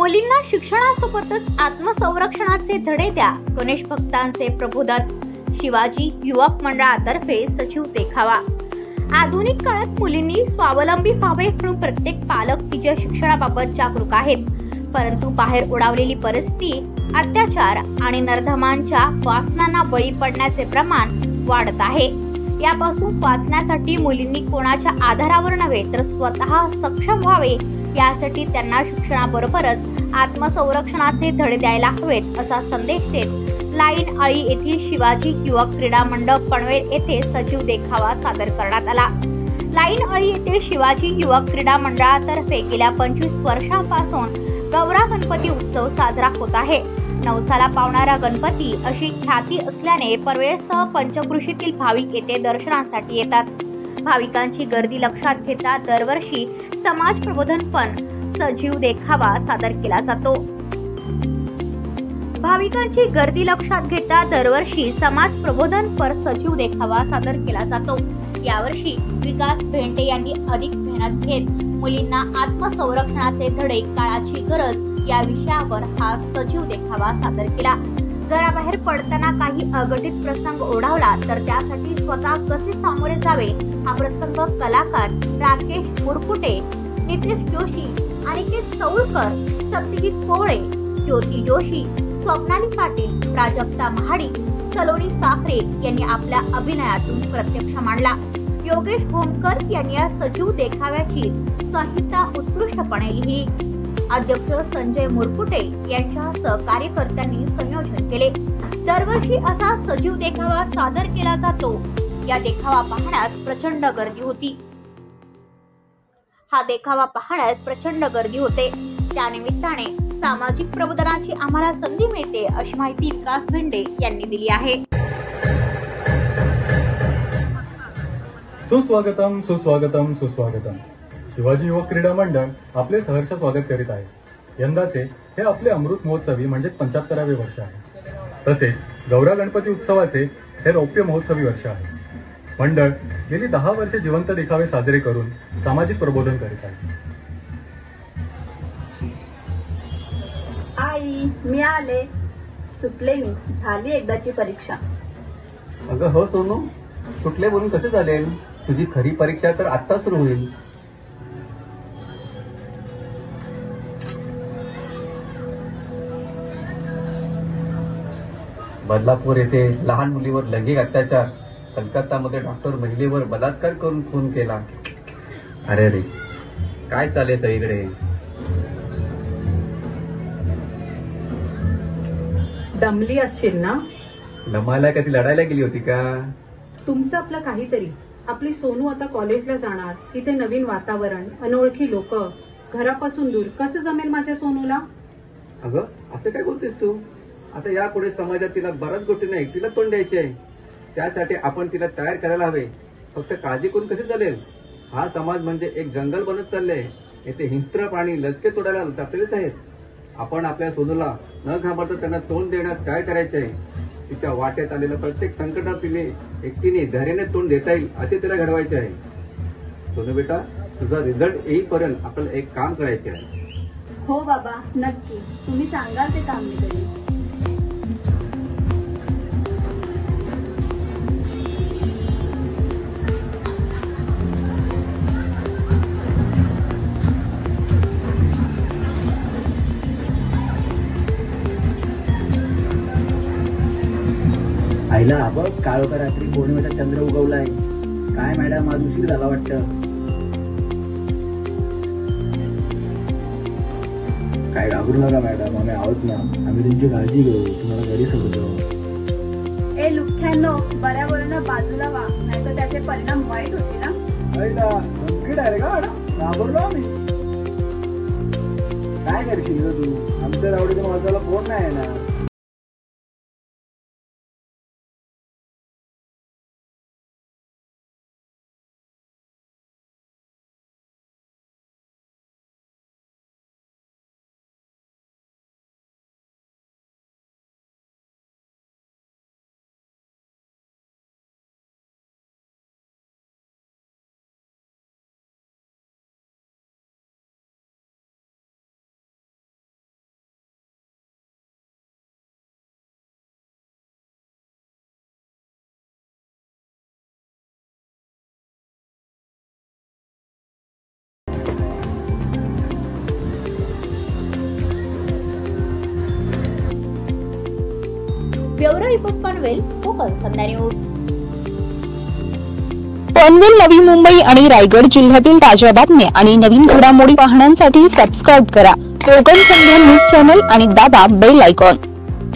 मुलींना शिक्षणासोबतच आत्मसंरक्षणाचे धडे द्या. गणेश भक्तांचे प्रबोधन. शिवाजी युवक मंडळातर्फे सजीव देखावा. आधुनिक काळात मुलींनी स्वावलंबी व्हावे म्हणून प्रत्येक पालक तिच्या शिक्षणाबाबत जागरूक आहेत. परंतु बाहेर उडावलेली परिस्थिती, अत्याचार आणि नराधमांच्या वासनांना बळी पडण्याचे प्रमाण वाढत आहे. यापासून वाचण्यासाठी मुलींनी कोणाच्या आधारावर नव्हे तर स्वतः सक्षम व्हावे. यासाठी त्यांना शिक्षणाबरोबरच आत्मसंरक्षणाचे धडे द्यायला हवेत, असा संदेश देत लाईन अळी येथील शिवाजी युवक क्रीडा मंडप पनवेल येथे सजीव देखावा सादर करण्यात आला. लाईन अळी येथे शिवाजी युवक क्रीडा मंडळातर्फे गेल्या 25 वर्षांपासून गौरा गणपती उत्सव साजरा होत आहे. नवसाला पावणारा गणपती अशी ख्याती असल्याने पनवेलसह पंचक्रोशीतील भाविक येथे दर्शनासाठी येतात. भाविकांची गर्दी लक्षात घेता दरवर्षी समाज प्रबोधनपर सजीव देखावा सादर केला जातो. भाविकांची गर्दी लक्षात घेता दरवर्षी समाज प्रबोधनपर सजीव देखावा सादर केला जातो. यावर्षी विकास भेंडे यांनी अधिक मेहनत घेत मुलींना आत्मसंरक्षणाचे धडे, काळाची गरज या विषयावर हा सजीव देखावा सादर केला. घराबाहेर पडताना काही अघटित प्रसंग ओढावला तर त्यासाठी स्वतः कसे सामोरे जावे हा प्रसंग कलाकार राकेश मुरकुटे, नितेश जोशी, अनिकेत चौळकर, सत्यजित कोवळे, ज्योती जोशी, स्वप्नाली पाटील, प्राजक्ता महाडिक, सलोनी साखरे यांनी आपल्या अभिनयातून प्रत्यक्ष मांडला. योगेश भोमकर यांनी या सजीव देखाव्याची संहिता उत्कृष्टपणे लिहिली. अध्यक्ष संजय मुरकुटे यांच्यासह कार्यकर्त्यांनी संयोजन केले. दरवर्षी असा सजीव देखावा सादर केला जातो. या देखावा पाहण्यास प्रचंड गर्दी होती. त्यानिमित्ताने सामाजिक प्रबोधनाची आम्हाला संधी मिळते, अशी माहिती विकास भेंडे यांनी दिली आहे. सुस्वागतम सुस्वागतम सुस्वागतम. शिवाजी युवक क्रीडा मंडळ आपले सहर्ष स्वागत करीत आहे. यंदाचे हे आपले अमृत महोत्सवी म्हणजेच 75वे वर्ष आहे. तसेच गौरा गणपती उत्सवाचे हे रौप्य महोत्सवी वर्ष आहे. मंडळ गेली 10 वर्षे जिवंत देखावे साजरे करून सामाजिक प्रबोधन करीत आहे. आई, मी आले. सुटले मी. झाली एकदाची परीक्षा. अगं हो सोनू, सुटले बोलून कसे चालेल? तुझी खरी परीक्षा तर आत्ता सुरू होईल. बदलापूर येथे लहान मुलीवर लैंगिक अत्याचार, कलकत्तामध्ये डॉक्टर महिलेवर बलात्कार करून खून केला. अरे रे, काय चालेल सगळीकडे? दमली असशील ना? दमायला का ती लढायला गेली होती का? तुमचं आपलं काहीतरी. आपली सोनू आता कॉलेजला जाणार, तिथे नवीन वातावरण, अनोळखी लोक, घरापासून दूर. कसं जमेल माझ्या सोनूला? अगं असं काय बोलतेस तू? आता यापुढे समाजात तिला बऱ्याच गोष्टींना एकटीला तोंड द्यायचे आहे. त्यासाठी आपण तिला तयार करायला हवे. फक्त काळजी करून कसे चालेल? हा समाज म्हणजे एक जंगल बनत चाललंय. येथे हिंस्त्र प्राणी लचके तोडायला तापलेलेच आहेत. आपण आपल्या सोनूला न घाबरता त्यांना तोंड देण्यास तयार करायचे आहे. तिच्या वाटेत आलेल्या प्रत्येक संकटात तिने एकटीने धैर्याने तोंड देता येईल असे तिला घडवायचे आहे. सोनू बेटा, तुझा रिझल्ट येईपर्यंत आपल्याला एक काम करायचे आहे. हो बाबा, नक्की. तुम्ही सांगाल ते काम मी करेन. आईला बघ, काळोखा रात्री पौर्णिमेचा चंद्र उगवलाय. काय मॅडम, आज उशीर झाला वाटतं. काय घाबरू नका मॅडम, आम्ही आहोत ना. आम्ही तुमची काळजी घेऊ, तुम्हाला घरी सोडतो. ए लुख्यांनो, बऱ्याबरोबर बाजूला व्हा, नाहीतर त्याचे परिणाम वाईट होतील ना. आईला डायरेक्ट का मॅडम, घाबरलो आम्ही. काय करशील तू? आमच्या रावडीतून वाजवायला फोन नाही येणार. ब्युरो रिपोर्ट पनवेल, कोकण संध्या न्यूज. पनवेल, नवी मुंबई आणि रायगड जिल्ह्यातील ताज्या बातम्या आणि नवीन घडामोडी पाहण्यासाठी सबस्क्राईब करा कोकण संध्या न्यूज चॅनल आणि दाबा बेल आयकॉन.